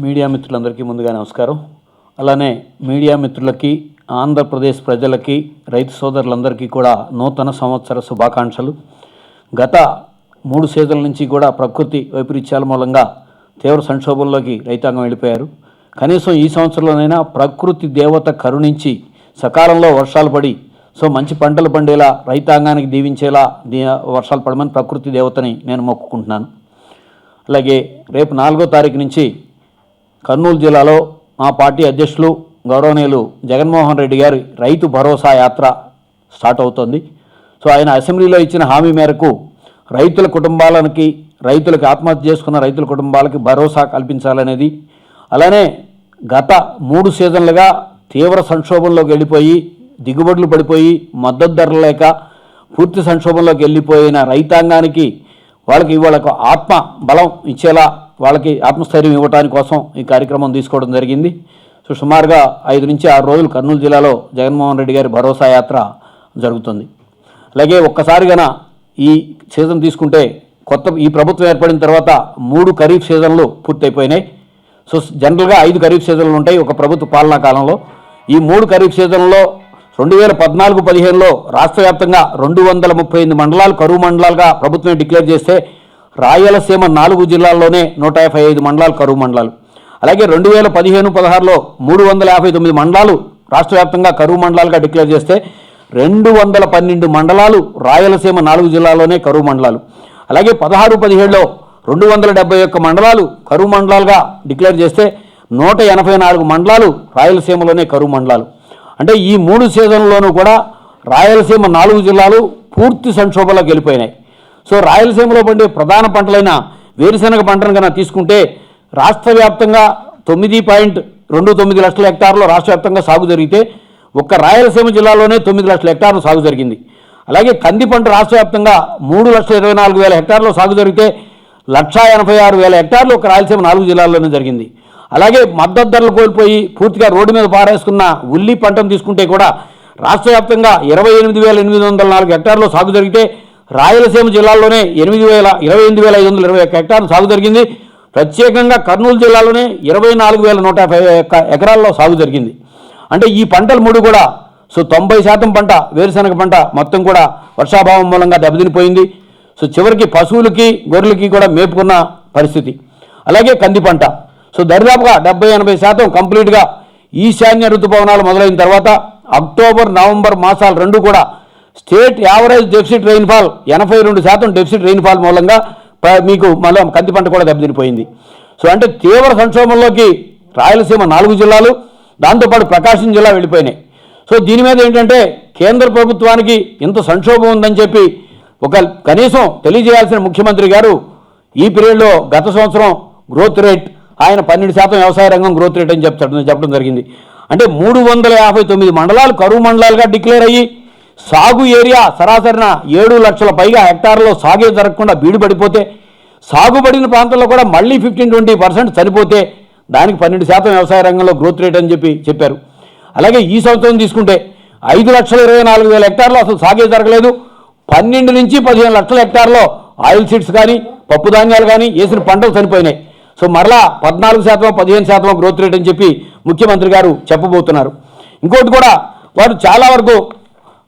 Media మిత్రులందరికీ ముందుగా నమస్కారం. అలానే మీడియా మిత్రులకి, ఆంధ్రప్రదేశ్ ప్రజలకి, రైతు సోదరులందరికీ కూడా నూతన సంవత్సర శుభాకాంక్షలు. గత 3 సీజన్ల నుంచి కూడా ప్రకృతి వైపరీత్యాల మూలంగా తీవ్ర సంక్షోభంలోకి రైతాంగం వెళ్ళిపోయారు. కనీసం ఈ సంవత్సరంలోనైనా ప్రకృతి దేవత కరుణించి సకాలంలో వర్షాలు పడి మంచి పంటలు పండేలా, రైతాంగానికి దీవించేలా వర్షాలు పడమని ప్రకృతి దేవతని నేను మొక్కుకుంటున్నాను. అలాగే రేపు 4వ తారీఖు నుంచి కర్నూలు జిల్లాలో మా పార్టీ అధ్యక్షులు గౌరవనీయులు జగన్మోహన్ రెడ్డి గారి రైతు భరోసా యాత్ర స్టార్ట్ అవుతుంది. ఆయన అసెంబ్లీలో ఇచ్చిన హామీ మేరకు రైతుల కుటుంబాలకి, రైతులకు ఆత్మహత్య చేసుకున్న రైతుల కుటుంబాలకి భరోసా కల్పించాలనేది, అలానే గత 3 సీజన్లుగా తీవ్ర సంక్షోభంలోకి వెళ్ళిపోయి, దిగుబడులు పడిపోయి, మద్దతు ధరలు లేక పూర్తి సంక్షోభంలోకి వెళ్ళిపోయిన రైతాంగానికి వాళ్ళకు ఆత్మ బలం ఇచ్చేలా, వాళ్ళకి ఆత్మస్థైర్యం ఇవ్వడానికి కోసం ఈ కార్యక్రమం తీసుకోవడం జరిగింది. సుమారుగా 5 నుంచి 6 రోజులు కర్నూలు జిల్లాలో జగన్మోహన్ రెడ్డి గారి భరోసా యాత్ర జరుగుతుంది. అలాగే ఒక్కసారిగా ఈ సీజన్ తీసుకుంటే, ఈ ప్రభుత్వం ఏర్పడిన తర్వాత 3 ఖరీఫ్ సీజన్లు పూర్తయిపోయినాయి. జనరల్గా 5 ఖరీఫ్ సీజన్లు ఉంటాయి ఒక ప్రభుత్వ పాలనా కాలంలో. ఈ 3 ఖరీఫ్ సీజన్లలో 2014-15లో రాష్ట్ర వ్యాప్తంగా 238 మండలాలు కరువు మండలాలుగా ప్రభుత్వం డిక్లేర్ చేస్తే, రాయలసీమ 4 జిల్లాల్లోనే 155 మండలాలు కరువు మండలాలు. అలాగే 2015-16లో 359 మండలాలు రాష్ట్ర వ్యాప్తంగా కరువు మండలాలుగా డిక్లేర్ చేస్తే, 212 మండలాలు రాయలసీమ 4 జిల్లాల్లోనే కరువు మండలాలు. అలాగే 16-17లో 271 మండలాలు కరువు మండలాలుగా డిక్లేర్ చేస్తే, 184 మండలాలు రాయలసీమలోనే కరువు మండలాలు. అంటే ఈ 3 సీజన్లలోనూ కూడా రాయలసీమ 4 జిల్లాలు పూర్తి సంక్షోభంలోకి వెళ్ళిపోయినాయి. రాయలసీమలో పండే ప్రధాన పంటలైన వేరుశెనగ పంటను కన్నా తీసుకుంటే, రాష్ట్ర వ్యాప్తంగా 9.29 లక్షల హెక్టార్లు రాష్ట్ర వ్యాప్తంగా సాగు జరిగితే, ఒక్క రాయలసీమ జిల్లాలోనే 9 లక్షల హెక్టార్లు సాగు జరిగింది. అలాగే కంది పంట రాష్ట్ర వ్యాప్తంగా 3,24,000 హెక్టార్లు సాగు జరిగితే, 1,86,000 హెక్టార్లు ఒక రాయలసీమ 4 జిల్లాల్లోనే జరిగింది. అలాగే మద్దతు ధరలు కోల్పోయి పూర్తిగా రోడ్డు మీద పారేసుకున్న ఉల్లి పంటను తీసుకుంటే కూడా రాష్ట్ర వ్యాప్తంగా 28,804 హెక్టార్లు సాగు జరిగితే, రాయలసీమ జిల్లాలోనే 28,521 హెక్టార్లు సాగు జరిగింది. ప్రత్యేకంగా కర్నూలు జిల్లాలోనే 24,150 ఎకరాల్లో సాగు జరిగింది. అంటే ఈ పంటలు 3 కూడా 90% పంట వేరుశెనగ పంట మొత్తం కూడా వర్షాభావం మూలంగా దెబ్బతినిపోయింది. చివరికి పశువులకి, గొర్రెలకి కూడా మేపుకున్న పరిస్థితి. అలాగే కంది పంట దరిదాపుగా 70-80% కంప్లీట్గా ఈశాన్య ఋతుపవనాలు మొదలైన తర్వాత అక్టోబర్, నవంబర్ మాసాలు 2 కూడా state average deficit rainfall 82% deficit rainfall మూలంగా మీకు మళ్ళీ కంది పంట కూడా దెబ్బతినిపోయింది. అంటే తీవ్ర సంక్షోభంలోకి రాయలసీమ 4 జిల్లాలు, దాంతోపాటు ప్రకాశం జిల్లా వెళ్ళిపోయినాయి. దీని మీద ఏంటంటే, కేంద్ర ప్రభుత్వానికి ఇంత సంక్షోభం ఉందని చెప్పి కనీసం తెలియజేయాల్సిన ముఖ్యమంత్రి గారు ఈ పీరియడ్లో గత సంవత్సరం గ్రోత్ రేట్ ఆయన 12% వ్యవసాయ రంగం గ్రోత్ రేట్ అని చెప్పడం జరిగింది. అంటే 359 మండలాలు కరువు మండలాలుగా డిక్లేర్ అయ్యి, సాగు ఏరియా సరాసరిన 7 లక్షల పైగా హెక్టార్లో సాగే జరగకుండా బీడుపడిపోతే, సాగుబడిన ప్రాంతంలో కూడా మళ్ళీ 15-20% చనిపోతే, దానికి 12% వ్యవసాయ రంగంలో గ్రోత్ రేట్ అని చెప్పారు. అలాగే ఈ సంవత్సరం తీసుకుంటే 5,24,000 హెక్టార్లో అసలు సాగే జరగలేదు. 12 నుంచి 15 లక్షల హెక్టార్లో ఆయిల్ సీడ్స్ కానీ, పప్పు ధాన్యాలు కానీ వేసిన పంటలు చనిపోయినాయి. మరలా 14%-15% గ్రోత్ రేట్ అని చెప్పి ముఖ్యమంత్రి గారు చెప్పబోతున్నారు. ఇంకోటి కూడా వారు చాలా వరకు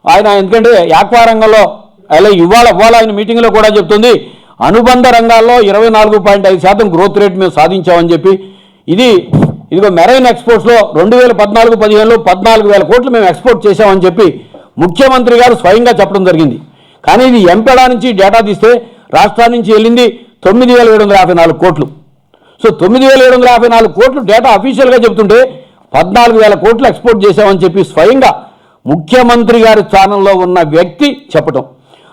ఆయన, ఎందుకంటే యాక్వా రంగంలో అలా ఇవాళ ఆయన మీటింగ్లో కూడా చెప్తుంది, అనుబంధ రంగాల్లో 24.5% గ్రోత్ రేట్ మేము సాధించామని చెప్పి. ఇదిగో మెరైన్ ఎక్స్పోర్ట్స్లో 2014-15లో 14,000 కోట్లు మేము ఎక్స్పోర్ట్ చేశామని చెప్పి ముఖ్యమంత్రి గారు స్వయంగా చెప్పడం జరిగింది. కానీ ఇది ఎంపెడా నుంచి డేటా తీస్తే రాష్ట్రాల నుంచి వెళ్ళింది 9,754 కోట్లు. 9,754 కోట్లు డేటా అఫీషియల్గా చెబుతుంటే 14,000 కోట్లు ఎక్స్పోర్ట్ చేశామని చెప్పి స్వయంగా ముఖ్యమంత్రి గారి స్థానంలో ఉన్న వ్యక్తి చెప్పటం.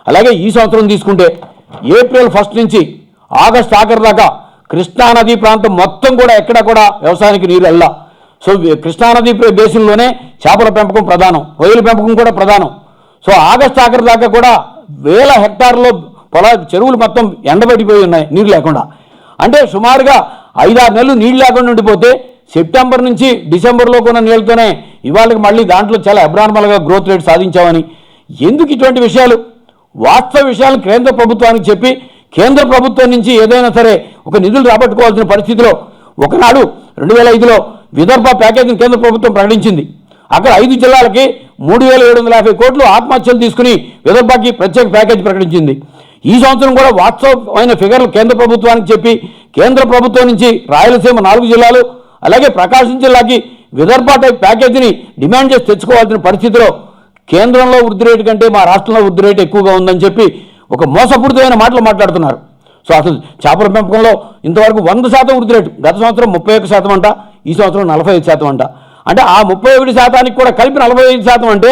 అలాగే ఈ సంవత్సరం తీసుకుంటే ఏప్రిల్ 1 నుంచి ఆగస్టు ఆఖరి దాకా కృష్ణానదీ ప్రాంతం మొత్తం కూడా ఎక్కడ కూడా వ్యవసాయానికి నీరు వెళ్ళా. కృష్ణానదీ బేసిన్లోనే చేపల పెంపకం ప్రధానం, రొయ్యల పెంపకం కూడా ప్రధానం. ఆగస్టు ఆఖరి దాకా కూడా 1000 హెక్టార్లో చెరువులు మొత్తం ఎండబడిపోయి ఉన్నాయి నీరు లేకుండా. అంటే సుమారుగా 5-6 నెలలు నీళ్ళు లేకుండా ఉండిపోతే, సెప్టెంబర్ నుంచి డిసెంబర్లో ఉన్న నీళ్ళతోనే ఇవాళకి మళ్ళీ దాంట్లో చాలా అబ్నార్మల్గా గ్రోత్ రేట్ సాధించామని. ఎందుకు ఇటువంటి విషయాలు? వాస్తవ విషయాలు కేంద్ర ప్రభుత్వానికి చెప్పి కేంద్ర ప్రభుత్వం నుంచి ఏదైనా సరే ఒక నిధులు రాబట్టుకోవాల్సిన పరిస్థితిలో ఒకనాడు 2005లో విదర్భ ప్యాకేజీని కేంద్ర ప్రభుత్వం ప్రకటించింది. అక్కడ 5 జిల్లాలకి 3,750 కోట్లు ఆత్మహత్యలు తీసుకుని విదర్భకి ప్రత్యేక ప్యాకేజీ ప్రకటించింది. ఈ సంవత్సరం కూడా వాస్తవమైన ఫిగర్లు కేంద్ర ప్రభుత్వానికి చెప్పి కేంద్ర ప్రభుత్వం నుంచి రాయలసీమ 4 జిల్లాలు అలాగే ప్రకాశం జిల్లాకి విదర్భ టైప్ ప్యాకేజీని డిమాండ్ చేసి తెచ్చుకోవాల్సిన పరిస్థితిలో కేంద్రంలో వృద్ధి రేటు కంటే మా రాష్ట్రంలో వృద్ధి రేటు ఎక్కువగా ఉందని చెప్పి ఒక మోసపూరితమైన మాటలు మాట్లాడుతున్నారు. సో అసలు చేపల పెంపకంలో ఇంతవరకు 100% వృద్ధి రేటు, గత సంవత్సరం 31% అంట, ఈ సంవత్సరం 45% అంట. అంటే ఆ 31% కూడా కలిపి 45%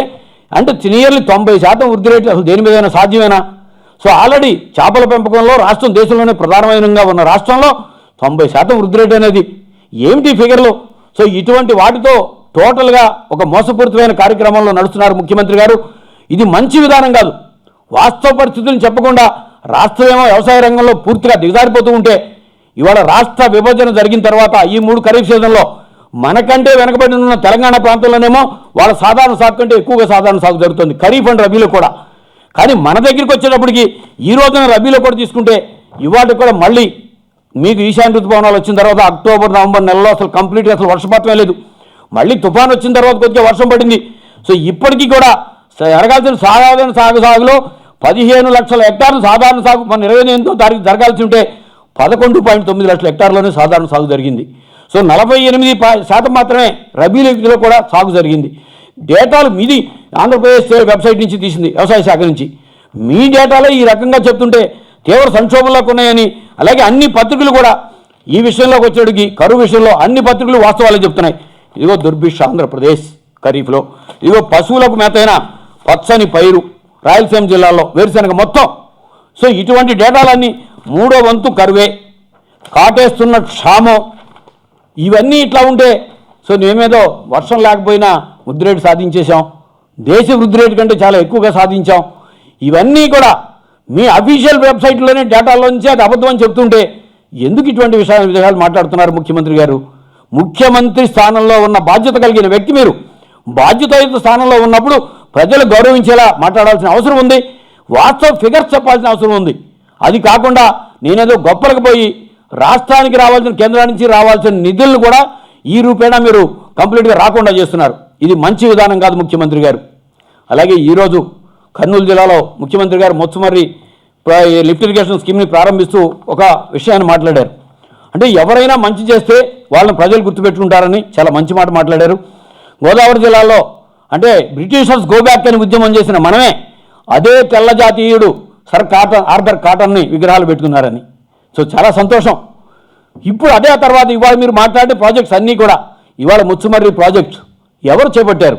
అంటే నియర్లీ 90% వృద్ధి రేటు అసలు దేని మీదైనా సాధ్యమేనా? సో ఆల్రెడీ చేపల పెంపకంలో రాష్ట్రం దేశంలోనే ప్రధానమైనగా ఉన్న రాష్ట్రంలో 90% వృద్ధి రేటు అనేది ఏమిటి ఫిగర్లు? సో ఇటువంటి వాటితో టోటల్గా ఒక మోసపూరితమైన కార్యక్రమంలో నడుస్తున్నారు ముఖ్యమంత్రి గారు. ఇది మంచి విధానం కాదు. వాస్తవ పరిస్థితులను చెప్పకుండా రాష్ట్రమేమో వ్యవసాయ రంగంలో పూర్తిగా దిగజారిపోతూ ఉంటే ఇవాళ రాష్ట్ర విభజన జరిగిన తర్వాత ఈ 3 ఖరీఫ్ సీజన్లో మనకంటే వెనకబడి ఉన్న తెలంగాణ ప్రాంతంలోనేమో వాళ్ళ సాధారణ సాగు కంటే ఎక్కువగా సాధారణ సాగు జరుగుతుంది ఖరీఫ్ అండ్ రబీలో కూడా. కానీ మన దగ్గరికి వచ్చేటప్పటికి ఈ రోజున రబీలో కూడా తీసుకుంటే ఇవాళ కూడా మళ్ళీ మీకు ఈశాన్య ఋతుపవనాలు వచ్చిన తర్వాత అక్టోబర్ నవంబర్ నెలలో అసలు కంప్లీట్గా అసలు వర్షపాతమే లేదు. మళ్ళీ తుఫాన్ వచ్చిన తర్వాత కొద్దిగా వర్షం పడింది. సో ఇప్పటికీ కూడా జరగాల్సిన సాధారణ సాగులో 15 లక్షల హెక్టార్లు సాధారణ సాగు మన 28వ తారీఖు జరగాల్సి ఉంటే 11.9 లక్షల హెక్టార్లోనే సాధారణ సాగు జరిగింది. సో 48% మాత్రమే రబీలో కూడా సాగు జరిగింది. డేటాలు మీది ఆంధ్రప్రదేశ్ వెబ్సైట్ నుంచి తీసింది, వ్యవసాయ శాఖ నుంచి. మీ డేటాలో ఈ రకంగా చెప్తుంటే తీవ్ర సంక్షోభంలోకి ఉన్నాయని, అలాగే అన్ని పత్రికలు కూడా ఈ విషయంలోకి వచ్చేటికి కరువు విషయంలో అన్ని పత్రికలు వాస్తవాలే చెప్తున్నాయి. ఇదిగో దుర్భిక్ష ఆంధ్రప్రదేశ్ ఖరీఫ్లో, ఇదిగో పశువులకు మేతైన పచ్చని పైరు రాయలసీమ జిల్లాలో వేరుశనగ మొత్తం. సో ఇటువంటి డేటాలన్నీ 3వ వంతు కరువే, కాటేస్తున్న క్షామం, ఇవన్నీ ఇట్లా ఉంటే సో మేమేదో వర్షం లేకపోయినా వృద్ధి రేటు సాధించేశాం, దేశ వృద్ధి రేటు కంటే చాలా ఎక్కువగా సాధించాం. ఇవన్నీ కూడా మీ అఫీషియల్ వెబ్సైట్లోనే డేటాలో నుంచి అది అబద్ధం అని చెప్తుంటే ఎందుకు ఇటువంటి విషయాలు మాట్లాడుతున్నారు ముఖ్యమంత్రి గారు? ముఖ్యమంత్రి స్థానంలో ఉన్న బాధ్యత కలిగిన వ్యక్తి మీరు. బాధ్యతాయుత స్థానంలో ఉన్నప్పుడు ప్రజలు గౌరవించేలా మాట్లాడాల్సిన అవసరం ఉంది, వాస్తవ ఫిగర్స్ చెప్పాల్సిన అవసరం ఉంది. అది కాకుండా నేనేదో గొప్పలకు పోయి రాష్ట్రానికి రావాల్సిన కేంద్రం నుంచి రావాల్సిన నిధులను కూడా ఈ రూపేణా మీరు కంప్లీట్గా రాకుండా చేస్తున్నారు. ఇది మంచి విధానం కాదు ముఖ్యమంత్రి గారు. అలాగే ఈరోజు కర్నూలు జిల్లాలో ముఖ్యమంత్రి గారు మొత్తుమర్రి లిఫ్ట్ ఇరిగేషన్ స్కీమ్ని ప్రారంభిస్తూ ఒక విషయాన్ని మాట్లాడారు. అంటే ఎవరైనా మంచి చేస్తే వాళ్ళని ప్రజలు గుర్తుపెట్టుకుంటారని చాలా మంచి మాట మాట్లాడారు. గోదావరి జిల్లాలో అంటే బ్రిటిషర్స్ గో బ్యాక్ అని ఉద్యమం చేసిన మనమే అదే తెల్ల జాతీయుడు సర్ ఆర్థర్ కాటన్ని విగ్రహాలు పెట్టుకున్నారని. సో చాలా సంతోషం. ఇప్పుడు అదే తర్వాత ఇవాళ మీరు మాట్లాడే ప్రాజెక్ట్స్ అన్నీ కూడా ఇవాళ ముచ్చుమర్రి ప్రాజెక్ట్ ఎవరు చేపట్టారు?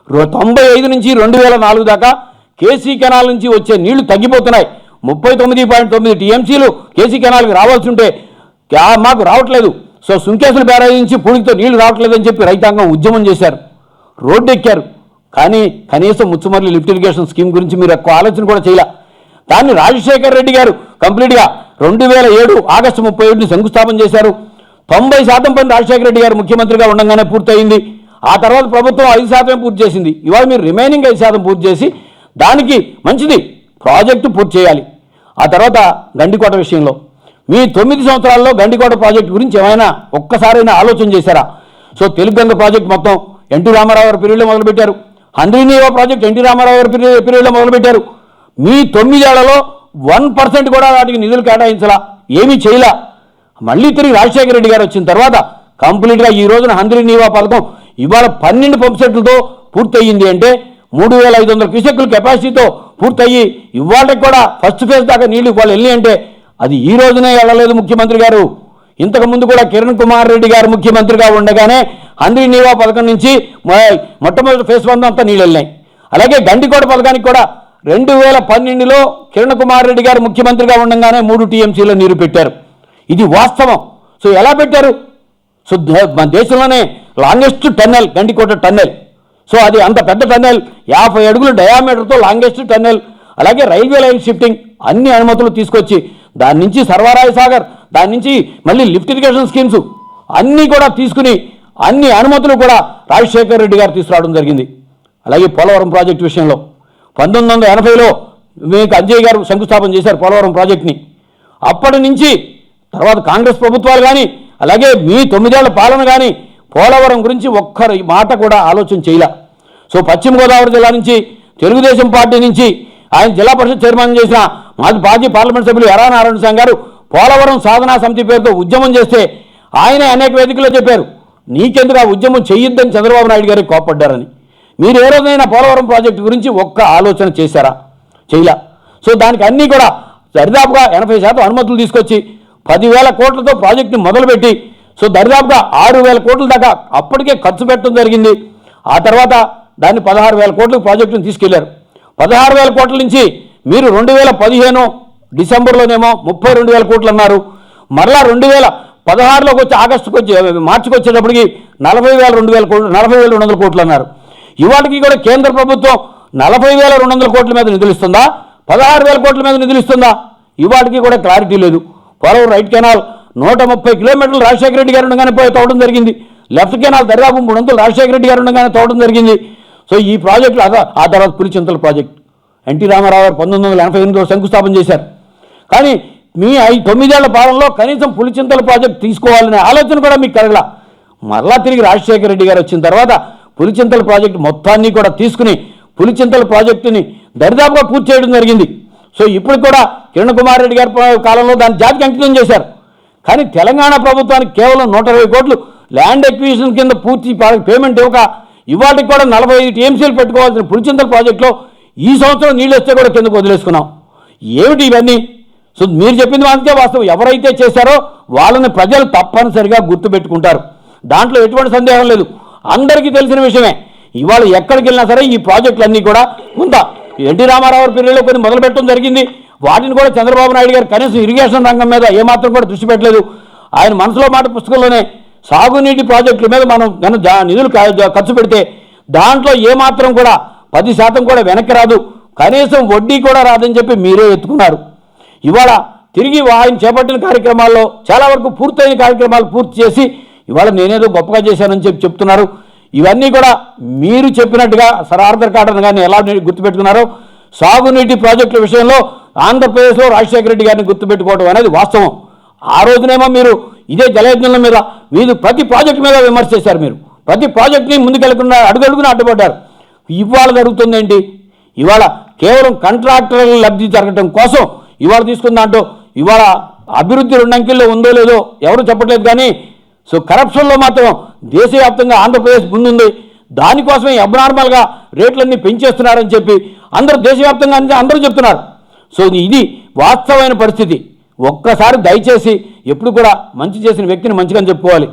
95 నుంచి 2004 దాకా కేసీ కెనాల్ నుంచి వచ్చే నీళ్లు తగ్గిపోతున్నాయి. 39.9 టీఎంసీలు కేసీ కెనాల్కి రావాల్సి ఉంటే మాకు రావట్లేదు. సో సుంకేసుల బ్యారేజ్ నుంచి పూడితో నీళ్లు రావట్లేదని చెప్పి రైతాంగం ఉద్యమం చేశారు, రోడ్డు ఎక్కారు. కానీ కనీసం ముచ్చుమర్రి లిఫ్ట్ ఇరిగేషన్ స్కీమ్ గురించి మీరు ఎక్కువ ఆలోచన కూడా చేయలే. దాన్ని రాజశేఖర్ రెడ్డి గారు కంప్లీట్గా 2007 ఆగస్టు 31 శంకుస్థాపన చేశారు. 90% పని రాజశేఖర రెడ్డి గారు ముఖ్యమంత్రిగా ఉండగానే పూర్తయింది. ఆ తర్వాత ప్రభుత్వం 5% పూర్తి చేసింది. ఇవాళ మీరు రిమైనింగ్ 5% పూర్తి చేసి దానికి మంచిది ప్రాజెక్టు పూర్తి చేయాలి. ఆ తర్వాత గండికోట విషయంలో మీ 9 సంవత్సరాల్లో గండికోట ప్రాజెక్టు గురించి ఏమైనా ఒక్కసారైనా ఆలోచన చేశారా? సో తెలుగంగ ప్రాజెక్ట్ మొత్తం ఎన్టీ రామారావు గారి పీరియడ్లో మొదలుపెట్టారు. హంద్రీనీవా ప్రాజెక్ట్ ఎన్టీ రామారావు గారి పీరియడ్లో మొదలుపెట్టారు. మీ 9 ఏళ్లలో 1% కూడా వాటికి నిధులు కేటాయించలా, ఏమీ చేయలా. మళ్ళీ తిరిగి రాజశేఖర రెడ్డి గారు వచ్చిన తర్వాత కంప్లీట్గా ఈ రోజున హంద్రీనీవా పథకం ఇవాళ 12 పంప్ సెట్లతో పూర్తయింది. అంటే 3500 క్యూసెక్కుల కెపాసిటీతో పూర్తయ్యి ఇవాళకి కూడా ఫస్ట్ ఫేజ్ దాకా నీళ్లు ఇవాళ వెళ్ళి అంటే అది ఈ రోజునే వెళ్ళలేదు ముఖ్యమంత్రి గారు. ఇంతకుముందు కూడా కిరణ్ కుమార్ రెడ్డి గారు ముఖ్యమంత్రిగా ఉండగానే హంద్రీనీవా పథకం నుంచి మొట్టమొదటి ఫేజ్ 1 అంతా నీళ్ళు వెళ్ళినాయి. అలాగే గండికోట పథకానికి కూడా 2012లో కిరణ్ కుమార్ రెడ్డి గారు ముఖ్యమంత్రిగా ఉండగానే 3 టీఎంసీలో నీరు పెట్టారు. ఇది వాస్తవం. సో ఎలా పెట్టారు? సో మన దేశంలోనే longest tunnel Gandikota tunnel. So అది అంత పెద్ద టన్నెల్, 50 అడుగుల డయామీటర్తో లాంగెస్ట్ టన్నెల్. అలాగే రైల్వే లైన్ షిఫ్టింగ్ అన్ని అనుమతులు తీసుకొచ్చి దాని నుంచి సర్వరాయ సాగర్, దాని నుంచి మళ్ళీ లిఫ్ట్ ఇరిగేషన్ స్కీమ్స్ అన్నీ కూడా తీసుకుని అన్ని అనుమతులు కూడా రాజశేఖర్ రెడ్డి గారు తీసుకురావడం జరిగింది. అలాగే పోలవరం ప్రాజెక్టు విషయంలో 1980లో మీకు అంజయ్ గారు శంకుస్థాపన చేశారు పోలవరం ప్రాజెక్ట్ని. అప్పటి నుంచి తర్వాత కాంగ్రెస్ ప్రభుత్వాలు కానీ అలాగే మీ 9 ఏళ్ల పాలన కానీ పోలవరం గురించి ఒక్కరి మాట కూడా ఆలోచన చేయలే. సో పశ్చిమ గోదావరి జిల్లా నుంచి తెలుగుదేశం పార్టీ నుంచి ఆయన జిల్లా పరిషత్ చైర్మన్ చేసిన మాజీ పార్లమెంట్ సభ్యులు ఎర్రా నారాయణ స్వామి గారు పోలవరం సాధనా సమితి పేరుతో ఉద్యమం చేస్తే ఆయనే అనేక వేదికల్లో చెప్పారు, నీకెందుకు ఆ ఉద్యమం చెయ్యొద్దని చంద్రబాబు నాయుడు గారికి కోప్పడ్డారని. మీరు ఏ రోజైనా పోలవరం ప్రాజెక్టు గురించి ఒక్క ఆలోచన చేశారా? చేయలే. సో దానికి అన్నీ కూడా దరిదాపుగా 80% అనుమతులు తీసుకొచ్చి 10,000 కోట్లతో ప్రాజెక్టుని మొదలుపెట్టి సో దరిదాపుగా 6,000 కోట్ల దాకా అప్పటికే ఖర్చు పెట్టడం జరిగింది. ఆ తర్వాత దాన్ని 16,000 కోట్లకు ప్రాజెక్టును తీసుకెళ్లారు. 16,000 కోట్ల నుంచి మీరు 2015 డిసెంబర్లోనేమో 32,000 కోట్లు అన్నారు. మరలా 2016లోకి వచ్చి ఆగస్టుకు వచ్చి మార్చికి వచ్చేటప్పటికి 40,200 కోట్లు అన్నారు. ఇవాటికి కూడా కేంద్ర ప్రభుత్వం 40,200 కోట్ల మీద నిధులు ఇస్తుందా, 16,000 కోట్ల మీద నిధులు ఇస్తుందా? ఇవాటికి కూడా క్లారిటీ లేదు. పోలవరం రైట్ కెనాల్ 130 కిలోమీటర్లు రాజశేఖర రెడ్డి గారు ఉండగానే తవ్వడం జరిగింది. లెఫ్ట్ కెనాల్ దర్యాపు 300 రాజశేఖర రెడ్డి గారు ఉండగానే తవ్వడం జరిగింది. సో ఈ ప్రాజెక్టులు ఆ తర్వాత పులిచింతల ప్రాజెక్ట్ ఎన్టీ రామారావు గారు 1988లో శంకుస్థాపన చేశారు. కానీ మీ 9 ఏళ్ల పాలనలో కనీసం పులిచింతల ప్రాజెక్ట్ తీసుకోవాలనే ఆలోచన కూడా మీకు కలగల. మరలా తిరిగి రాజశేఖర రెడ్డి గారు వచ్చిన తర్వాత పులిచింతల ప్రాజెక్టు మొత్తాన్ని కూడా తీసుకుని పులిచింతల ప్రాజెక్టుని దరిదాపుగా పూర్తి చేయడం జరిగింది. సో ఇప్పుడు కూడా కిరణ్ కుమార్ రెడ్డి గారి కాలంలో దాన్ని జాతికి అంకితం చేశారు. కానీ తెలంగాణ ప్రభుత్వానికి కేవలం 120 కోట్లు ల్యాండ్ ఎక్విజిషన్ కింద పూర్తి పేమెంట్ ఇవ్వక ఇవాటికి కూడా 45 టీఎంసీలు పెట్టుకోవాల్సిన పులిచింతల ప్రాజెక్టులో ఈ సంవత్సరం నీళ్ళు వస్తే కూడా కిందకు వదిలేసుకున్నాం. ఏమిటి ఇవన్నీ? సో మీరు చెప్పింది మాత్రమే వాస్తవం. ఎవరైతే చేశారో వాళ్ళని ప్రజలు తప్పనిసరిగా గుర్తుపెట్టుకుంటారు. దాంట్లో ఎటువంటి సందేహం లేదు. అందరికీ తెలిసిన విషయమే. ఇవాళ ఎక్కడికి వెళ్ళినా సరే ఈ ప్రాజెక్టులన్నీ కూడా కొంత ఎన్టీ రామారావు పీరియడ్లో కొన్ని మొదలు పెట్టడం జరిగింది. వాటిని కూడా చంద్రబాబు నాయుడు గారు కనీసం ఇరిగేషన్ రంగం మీద ఏమాత్రం కూడా దృష్టి పెట్టలేదు. ఆయన మనసులో మాట పుస్తకంలోనే సాగునీటి ప్రాజెక్టుల మీద మనం నిధులు ఖర్చు పెడితే దాంట్లో ఏమాత్రం కూడా 10% కూడా వెనక్కి రాదు, కనీసం వడ్డీ కూడా రాదని చెప్పి మీరే ఎత్తుకున్నారు. ఇవాళ తిరిగి ఆయన చేపట్టిన కార్యక్రమాల్లో చాలా వరకు పూర్తయిన కార్యక్రమాలు పూర్తి చేసి ఇవాళ నేనేదో గొప్పగా చేశానని చెప్తున్నారు. ఇవన్నీ కూడా మీరు చెప్పినట్టుగా సరార్థర్ కాటన్ గారిని ఎలా గుర్తుపెట్టుకున్నారో సాగునీటి ప్రాజెక్టుల విషయంలో ఆంధ్రప్రదేశ్లో రాజశేఖర రెడ్డి గారిని గుర్తుపెట్టుకోవడం అనేది వాస్తవం. ఆ రోజునేమో మీరు ఇదే జలయజ్ఞాల మీద మీరు ప్రతి ప్రాజెక్టు మీద విమర్శ చేశారు. మీరు ప్రతి ప్రాజెక్టుని ముందుకెళ్లకుండా అడుగడుగున అడ్డుపడ్డారు. ఇవాళ జరుగుతుందేంటి? ఇవాళ కేవలం కాంట్రాక్టర్ల లబ్ధి జరగడం కోసం ఇవాళ తీసుకున్న దాంట్లో ఇవాళ అభివృద్ధి 2 అంకెల్లో ఉందో లేదో ఎవరు చెప్పట్లేదు. కానీ సో కరప్షన్లో మాత్రం దేశవ్యాప్తంగా ఆంధ్రప్రదేశ్ ముందుంది. దానికోసమే అబ్నార్మల్గా రేట్లన్నీ పెంచేస్తున్నారని చెప్పి అందరూ దేశవ్యాప్తంగా అందరూ చెప్తున్నారు. సో ఇది వాస్తవమైన పరిస్థితి. ఒక్కసారి దయచేసి ఎప్పుడు కూడా మంచి చేసిన వ్యక్తిని మంచిగా చెప్పుకోవాలి.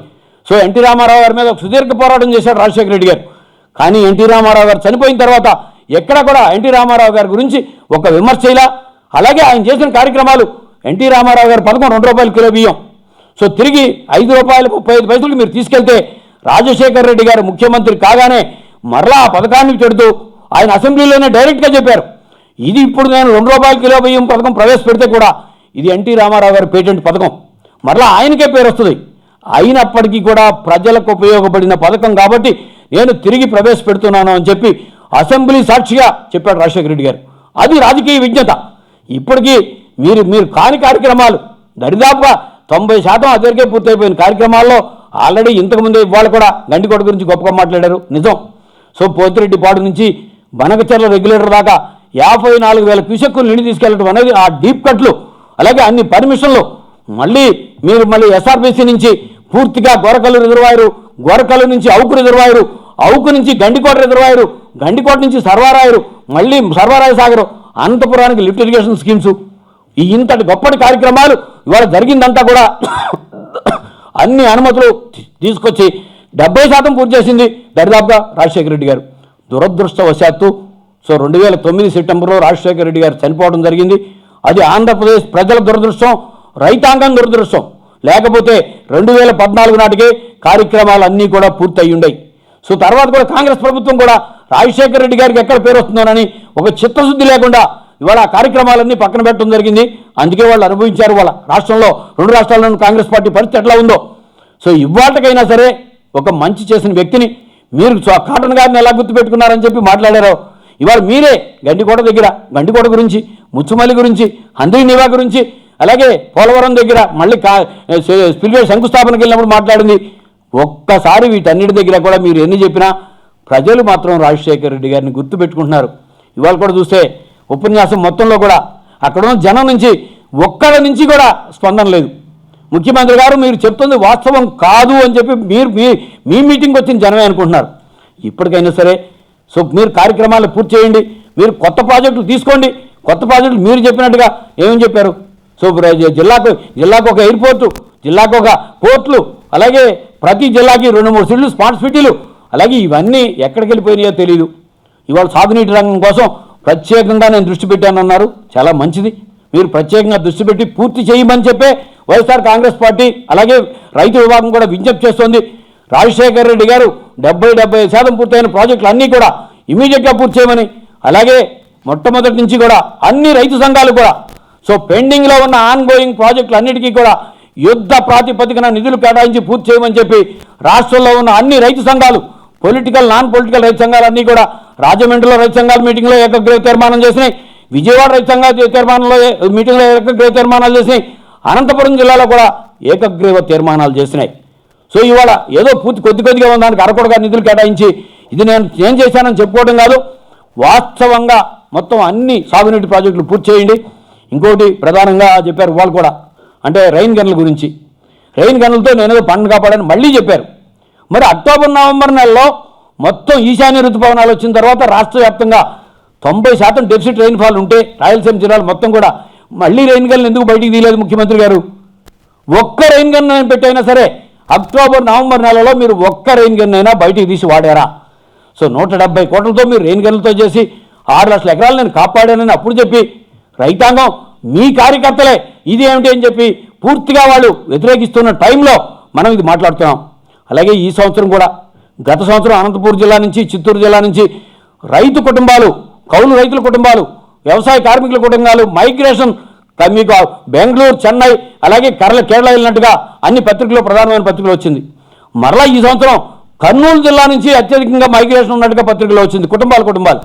సో ఎన్టీ రామారావు గారి మీద సుదీర్ఘ పోరాటం చేశాడు రాజశేఖర రెడ్డి గారు. కానీ ఎన్టీ రామారావు గారు చనిపోయిన తర్వాత ఎక్కడ కూడా ఎన్టీ రామారావు గారి గురించి ఒక విమర్శ ఇలా. అలాగే ఆయన చేసిన కార్యక్రమాలు ఎన్టీ రామారావు గారు పథకం ₹2 కిలో బియ్యం సో తిరిగి ₹5.35 మీరు తీసుకెళ్తే రాజశేఖర రెడ్డి గారు ముఖ్యమంత్రి కాగానే మరలా ఆ పథకాన్ని చెడుతూ ఆయన అసెంబ్లీలోనే డైరెక్ట్గా చెప్పారు, ఇది ఇప్పుడు నేను ₹2 కిలో బియ్యం పథకం ప్రవేశపెడితే కూడా ఇది ఎన్టీ రామారావు గారి పేటెంట్ పథకం, మరలా ఆయనకే పేరు వస్తుంది. అయినప్పటికీ కూడా ప్రజలకు ఉపయోగపడిన పథకం కాబట్టి నేను తిరిగి ప్రవేశపెడుతున్నాను అని చెప్పి అసెంబ్లీ సాక్షిగా చెప్పాడు రాజశేఖర రెడ్డి గారు. అది రాజకీయ విజ్ఞత. ఇప్పటికీ మీరు కాని కార్యక్రమాలు దరిదాపుగా 90% అదివరకే పూర్తయిపోయిన కార్యక్రమాల్లో ఆల్రెడీ ఇంతకుముందే ఇవాళ కూడా గండికోట గురించి గొప్పగా మాట్లాడారు, నిజం. సో పోతిరెడ్డిపాడు నుంచి బనకచెర్ల రెగ్యులేటర్ దాకా 54,000 క్యూసెక్కులు నీళ్ళు తీసుకెళ్లడం అనేది ఆ డీప్ కట్లు, అలాగే అన్ని పర్మిషన్లు, మళ్ళీ ఎస్ఆర్బీసీ నుంచి పూర్తిగా గోరకల్లు రిజర్వాయరు, గోరకల్లు నుంచి అవుకు రిజర్వాయరు, అవుకు నుంచి గండికోట రిజర్వాయరు, గండికోట నుంచి సర్వారాయరు, మళ్ళీ సర్వారాయ సాగరు, అనంతపురానికి లిఫ్ట్ ఇరిగేషన్ స్కీమ్స్, ఈ ఇంతటి గొప్పటి కార్యక్రమాలు ఇవాళ జరిగిందంతా కూడా అన్ని అనుమతులు తీసుకొచ్చి 70% పూర్తి చేసింది దరిదాపుగా రాజశేఖర రెడ్డి గారు. దురదృష్టవశాత్తు సో 2009 సెప్టెంబర్లో రాజశేఖర రెడ్డి గారు చనిపోవడం జరిగింది. అది ఆంధ్రప్రదేశ్ ప్రజల దురదృష్టం, రైతాంగం దురదృష్టం. లేకపోతే 2014 నాటికే కార్యక్రమాలు అన్నీ కూడా పూర్తి అయ్యి ఉండయి. సో తర్వాత కూడా కాంగ్రెస్ ప్రభుత్వం కూడా రాజశేఖర రెడ్డి గారికి ఎక్కడ పేరు వస్తుందోనని ఒక చిత్తశుద్ధి లేకుండా ఇవాళ ఆ కార్యక్రమాలన్నీ పక్కన పెట్టడం జరిగింది. అందుకే వాళ్ళు అనుభవించారు. వాళ్ళ రాష్ట్రంలో 2 రాష్ట్రాల్లోనూ కాంగ్రెస్ పార్టీ పరిస్థితి ఎట్లా ఉందో. సో ఇవాళకైనా సరే ఒక మంచి చేసిన వ్యక్తిని మీరు కాటన్ గారిని ఎలా గుర్తుపెట్టుకున్నారని చెప్పి మాట్లాడారో ఇవాళ మీరే గండికోట దగ్గర గండికోట గురించి, ముచ్చుమల్లి గురించి, హంద్రీ నివా గురించి, అలాగే పోలవరం దగ్గర మళ్ళీ స్పిల్వే శంకుస్థాపనకి వెళ్ళినప్పుడు మాట్లాడింది. ఒక్కసారి వీటన్నిటి దగ్గర కూడా మీరు ఎన్ని చెప్పినా ప్రజలు మాత్రం రాజశేఖర రెడ్డి గారిని గుర్తుపెట్టుకుంటున్నారు. ఇవాళ కూడా చూస్తే ఉపన్యాసం మొత్తంలో కూడా అక్కడున్న జనం నుంచి ఒక్కడి నుంచి కూడా స్పందన లేదు. ముఖ్యమంత్రి గారు మీరు చెప్తుంది వాస్తవం కాదు అని చెప్పి మీ మీటింగ్కి వచ్చిన జనమే అనుకుంటున్నారు. ఇప్పటికైనా సరే మీరు కార్యక్రమాలు పూర్తి చేయండి, మీరు కొత్త ప్రాజెక్టులు తీసుకోండి. కొత్త ప్రాజెక్టులు మీరు చెప్పినట్టుగా ఏమని చెప్పారు? జిల్లాకు ఒక ఎయిర్పోర్టు, జిల్లాకు ఒక పోర్టులు, అలాగే ప్రతి జిల్లాకి 2-3 సిటీలు స్మార్ట్ సిటీలు, అలాగే ఇవన్నీ ఎక్కడికి వెళ్ళిపోయినాయో తెలియదు. ఇవాళ సాగునీటి రంగం కోసం ప్రత్యేకంగా నేను దృష్టి పెట్టానన్నారు. చాలా మంచిది. మీరు ప్రత్యేకంగా దృష్టి పెట్టి పూర్తి చేయమని చెప్పే వైఎస్ఆర్ కాంగ్రెస్ పార్టీ అలాగే రైతు విభాగం కూడా విజ్ఞప్తి చేస్తోంది. రాజశేఖర రెడ్డి గారు 70-75% పూర్తయిన ప్రాజెక్టులు అన్నీ కూడా ఇమీడియట్గా పూర్తి చేయమని, అలాగే మొట్టమొదటి నుంచి కూడా అన్ని రైతు సంఘాలు కూడా పెండింగ్లో ఉన్న ఆన్గోయింగ్ ప్రాజెక్టులు అన్నిటికీ కూడా యుద్ధ ప్రాతిపదికన నిధులు కేటాయించి పూర్తి చేయమని చెప్పి రాష్ట్రంలో ఉన్న అన్ని రైతు సంఘాలు, పొలిటికల్ నాన్ పొలిటికల్ రైతు సంఘాలు అన్నీ కూడా రాజమండ్రిలో రైతు సంఘాల మీటింగ్లో ఏకగ్రీవ తీర్మానం చేసినాయి, విజయవాడ రైతు సంఘాల మీటింగ్లో ఏకగ్రీవ తీర్మానాలు చేసినాయి, అనంతపురం జిల్లాలో కూడా ఏకగ్రీవ తీర్మానాలు చేసినాయి. ఇవాళ ఏదో పూర్తి కొద్దిగా దానికి అరకొడగా నిధులు కేటాయించి ఇది నేను చేశానని చెప్పుకోవడం కాదు, వాస్తవంగా మొత్తం అన్ని సాగునీటి ప్రాజెక్టులు పూర్తి చేయండి. ఇంకోటి ప్రధానంగా చెప్పారు వాళ్ళు కూడా, అంటే రైన్ గన్ల గురించి. రైన్ గన్లతో నేనేదో పంట కాపాడని మళ్ళీ చెప్పారు. మరి అక్టోబర్-నవంబర్ నెలలో మొత్తం ఈశాన్య ఋతుపవనాలు వచ్చిన తర్వాత రాష్ట్ర వ్యాప్తంగా 90% డెఫిసిట్ రైన్ఫాల్ ఉంటే రాయలసీమ జిల్లాలు మొత్తం కూడా మళ్ళీ రైన్ గన్లు ఎందుకు బయటికి తీయలేదు ముఖ్యమంత్రి గారు? ఒక్క రైన్ గన్ పెట్టైనా సరే అక్టోబర్-నవంబర్ నెలలో మీరు ఒక్క రైన్ గన్ అయినా బయటికి తీసి వాడారా? 170 కోట్లతో మీరు రైన్ గన్లతో చేసి 6 లక్షల ఎకరాలు నేను కాపాడానని అప్పుడు చెప్పి రైతాంగం మీ కార్యకర్తలే ఇది ఏమిటి అని చెప్పి పూర్తిగా వాళ్ళు వ్యతిరేకిస్తున్న టైంలో మనం ఇది మాట్లాడుతున్నాం. అలాగే ఈ సంవత్సరం కూడా గత సంవత్సరం అనంతపురం జిల్లా నుంచి చిత్తూరు జిల్లా నుంచి రైతు కుటుంబాలు, కౌలు రైతుల కుటుంబాలు, వ్యవసాయ కార్మికుల కుటుంబాలు మైగ్రేషన్ మీకు బెంగళూరు, చెన్నై అలాగే కేరళ వెళ్ళినట్టుగా అన్ని పత్రికల్లో ప్రధానమైన పత్రికలు వచ్చింది. మరలా ఈ సంవత్సరం కర్నూలు జిల్లా నుంచి అత్యధికంగా మైగ్రేషన్ ఉన్నట్టుగా పత్రికలో వచ్చింది. కుటుంబాలు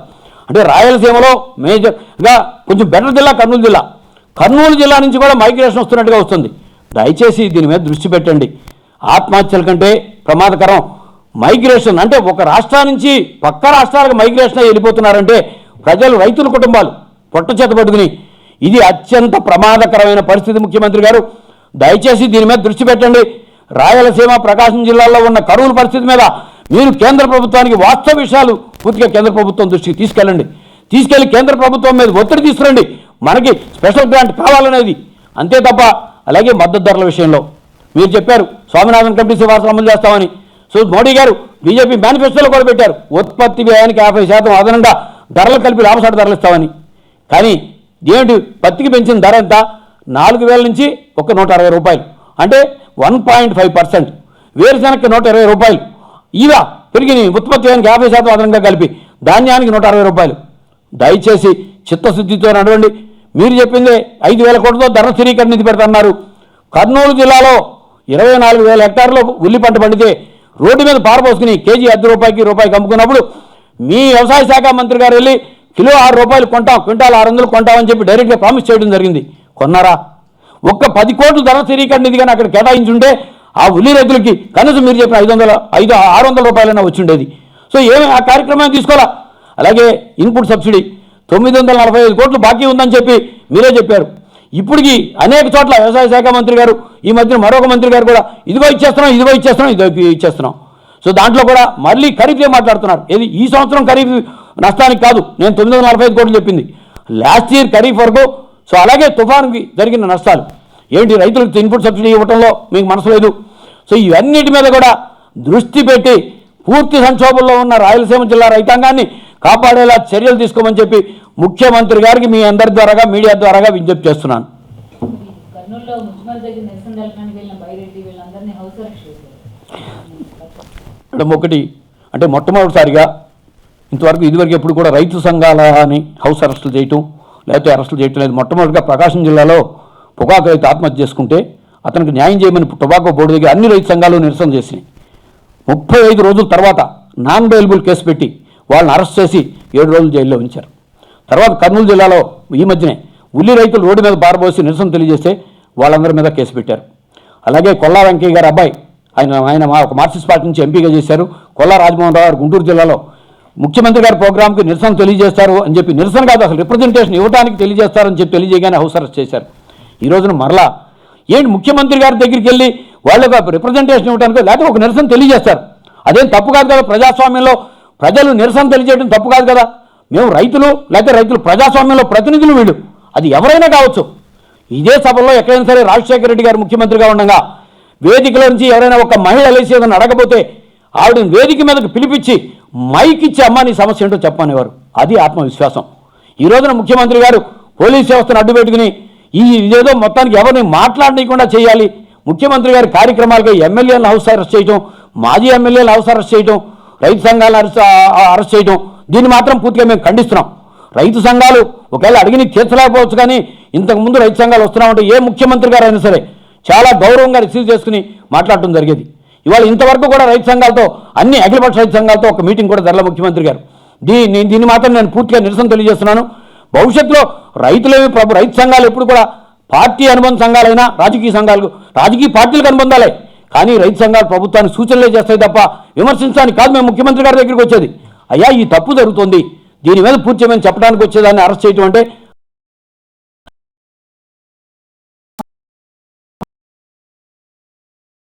అంటే రాయలసీమలో మేజర్గా కొంచెం బెటర్ జిల్లా కర్నూలు జిల్లా నుంచి కూడా మైగ్రేషన్ వస్తున్నట్టుగా వస్తుంది. దయచేసి దీని మీద దృష్టి పెట్టండి. ఆత్మహత్యల కంటే ప్రమాదకరం మైగ్రేషన్. అంటే ఒక రాష్ట్రం నుంచి పక్క రాష్ట్రాలకు మైగ్రేషన్ వెళ్ళిపోతున్నారంటే ప్రజలు, రైతుల కుటుంబాలు పొట్ట చేత పట్టుకుని, ఇది అత్యంత ప్రమాదకరమైన పరిస్థితి. ముఖ్యమంత్రి గారు దయచేసి దీని మీద దృష్టి పెట్టండి. రాయలసీమ, ప్రకాశం జిల్లాల్లో ఉన్న కరువుల పరిస్థితి మీద మీరు కేంద్ర ప్రభుత్వానికి వాస్తవ విషయాలు పూర్తిగా కేంద్ర ప్రభుత్వం దృష్టికి తీసుకెళ్ళి కేంద్ర ప్రభుత్వం మీద ఒత్తిడి తీసుకురండి. మనకి స్పెషల్ గ్రాంట్ కావాలనేది అంతే తప్ప. అలాగే మద్దతు ధరల విషయంలో మీరు చెప్పారు స్వామినాథన్ కమిటీ సిఫార్సులు అమలు చేస్తామని. మోడీ గారు బీజేపీ మేనిఫెస్టోలో కూడా పెట్టారు ఉత్పత్తి వ్యయానికి 50% అదనంగా ధరలు కలిపి లాభసాటి ధరలు ఇస్తామని. కానీ ఏమిటి పత్తికి పెంచిన ధర ఎంత? 4,000 నుంచి ఒక 160 రూపాయలు, అంటే 1.5%. వేరుశెనగకి 120 రూపాయలు ఇవా పెరిగినాయి. ఉత్పత్తి వ్యయానికి 50% అదనంగా కలిపి ధాన్యానికి 160 రూపాయలు. దయచేసి చిత్తశుద్ధితో నడవండి. మీరు చెప్పిందే 5,000 కోట్లతో ధర స్థిరీకరణ నిధి పెడతాన్నారు. కర్నూలు జిల్లాలో 24,000 హెక్టార్లో ఉల్లి పంట పండితే రోడ్డు మీద పారపోసుకుని కేజీ ₹10 అమ్ముకున్నప్పుడు మీ వ్యవసాయ శాఖ మంత్రి గారు వెళ్ళి కిలో ₹6 కొంటాం, క్వింటాల్ 600 కొంటామని చెప్పి డైరెక్ట్గా ప్రామిస్ చేయడం జరిగింది. కొన్నారా? ఒక్క 10 కోట్లు ధర స్థిరీకరణ నిధి కానీ అక్కడ కేటాయించుంటే ఆ ఉల్లి రైతులకి కనీసం మీరు చెప్పిన 600 రూపాయలైనా వచ్చిండేది. ఏమి ఆ కార్యక్రమాన్ని తీసుకోవాలా? అలాగే ఇన్పుట్ సబ్సిడీ 945 కోట్లు బాకీ ఉందని చెప్పి మీరే చెప్పారు. ఇప్పటికి అనేక చోట్ల వ్యవసాయ శాఖ మంత్రి గారు, ఈ మధ్యన మరొక మంత్రి గారు కూడా ఇదిగో ఇచ్చేస్తున్నాం. దాంట్లో కూడా మళ్ళీ ఖరీఫే మాట్లాడుతున్నారు. ఏది ఈ సంవత్సరం ఖరీఫ్ నష్టానికి కాదు, నేను 945 కోట్లు చెప్పింది లాస్ట్ ఇయర్ ఖరీఫ్ వరకు. అలాగే తుఫాన్కి జరిగిన నష్టాలు ఏంటి, రైతులకు ఇన్పుట్ సబ్సిడీ ఇవ్వడంలో మీకు మనసు లేదు. ఇవన్నిటి మీద కూడా దృష్టి పెట్టి పూర్తి సంక్షోభంలో ఉన్న రాయలసీమ జిల్లా రైతాంగాన్ని కాపాడేలా చర్యలు తీసుకోమని చెప్పి ముఖ్యమంత్రి గారికి మీ అందరి ద్వారాగా, మీడియా ద్వారాగా విజ్ఞప్తి చేస్తున్నాను. ఒకటి అంటే మొట్టమొదటిసారిగా ఇదివరకు ఎప్పుడు కూడా రైతు సంఘాలని హౌస్ అరెస్టులు చేయటం లేకపోతే అరెస్టులు చేయటం లేదు. మొట్టమొదటిగా ప్రకాశం జిల్లాలో పొగాకు రైతు ఆత్మహత్య చేసుకుంటే అతనికి న్యాయం చేయమని టొబాకో బోర్డు దగ్గర అన్ని రైతు సంఘాలు నిరసన చేసినాయి. 35 రోజుల తర్వాత నాన్ బెయిలబుల్ కేసు పెట్టి వాళ్ళని అరెస్ట్ చేసి 7 రోజులు జైల్లో ఉంచారు. తర్వాత కర్నూలు జిల్లాలో ఈ మధ్యనే ఉల్లి రైతులు రోడ్డు మీద పారబోసి నిరసన తెలియజేస్తే వాళ్ళందరి మీద కేసు పెట్టారు. అలాగే కొల్లా వెంకయ్య గారి అబ్బాయి ఆయన ఒక మార్క్సిస్ట్ పార్టీ నుంచి ఎంపీగా చేశారు. కొల్లా రాజమోహన్ రావు గారు గుంటూరు జిల్లాలో ముఖ్యమంత్రి గారి ప్రోగ్రాంకి నిరసన తెలియజేస్తారు అని చెప్పి, నిరసన కాదు అసలు రిప్రజెంటేషన్ ఇవ్వడానికి తెలియజేస్తారని చెప్పి తెలియజేయగానే హౌస్ అరెస్ట్ చేశారు. ఈ రోజున మరలా ఏంటి ముఖ్యమంత్రి గారి దగ్గరికి వెళ్ళి వాళ్ళకు రిప్రజెంటేషన్ ఇవ్వడానికి లేకపోతే ఒక నిరసన తెలియజేస్తారు. అదేం తప్పు కాదు కదా. ప్రజాస్వామ్యంలో ప్రజలు నిరసన తెలియజేయడం తప్పు కాదు కదా. మేము రైతులు లేకపోతే రైతులు ప్రజాస్వామ్యంలో ప్రతినిధులు వీళ్ళు, అది ఎవరైనా కావచ్చు. ఇదే సభలో ఎక్కడైనా సరే రాజశేఖర రెడ్డి గారు ముఖ్యమంత్రిగా ఉండగా వేదికలో నుంచి ఎవరైనా ఒక మహిళ లేచి ఏదైనా అడగపోతే ఆవిడ వేదిక మీదకి పిలిపించి మైక్ ఇచ్చి అమ్మ నీ సమస్య ఏంటో చెప్పనేవారు. అది ఆత్మవిశ్వాసం. ఈ రోజున ముఖ్యమంత్రి గారు పోలీస్ వ్యవస్థను అడ్డు పెట్టుకుని ఇదేదో మొత్తానికి ఎవరిని మాట్లాడనీయకుండా చేయాలి, ముఖ్యమంత్రి గారి కార్యక్రమాలుగా ఎమ్మెల్యేలను హౌస్ అరెస్ట్ చేయడం, మాజీ ఎమ్మెల్యేలను హౌస్ అరెస్ట్ చేయడం, రైతు సంఘాలను అరెస్ట్ చేయడం, దీన్ని మాత్రం పూర్తిగా మేము ఖండిస్తున్నాం. రైతు సంఘాలు ఒకవేళ అడిగిని తీర్చలేకపోవచ్చు, కానీ ఇంతకుముందు రైతు సంఘాలు వస్తున్నామంటే ఏ ముఖ్యమంత్రి గారు అయినా సరే చాలా గౌరవంగా రిసీవ్ చేసుకుని మాట్లాడటం జరిగేది. ఇవాళ ఇంతవరకు కూడా రైతు సంఘాలతో అన్ని అఖిలపక్ష రైతు సంఘాలతో ఒక మీటింగ్ కూడా జరగల ముఖ్యమంత్రి గారు. దీన్ని మాత్రం నేను పూర్తిగా నిరసన తెలియజేస్తున్నాను. భవిష్యత్తులో రైతు సంఘాలు ఎప్పుడు కూడా పార్టీ అనుబంధ సంఘాలైనా రాజకీయ పార్టీలకు అనుబంధాలే, కానీ రైతు సంఘాలు ప్రభుత్వానికి సూచనలే చేస్తాయి తప్ప విమర్శించడానికి కాదు. మేము ముఖ్యమంత్రి గారి దగ్గరికి వచ్చేది, అయ్యా ఈ తప్పు జరుగుతుంది, దీని మీద పూర్తి మేము చెప్పడానికి వచ్చేదాన్ని అరెస్ట్ చేయటం అంటే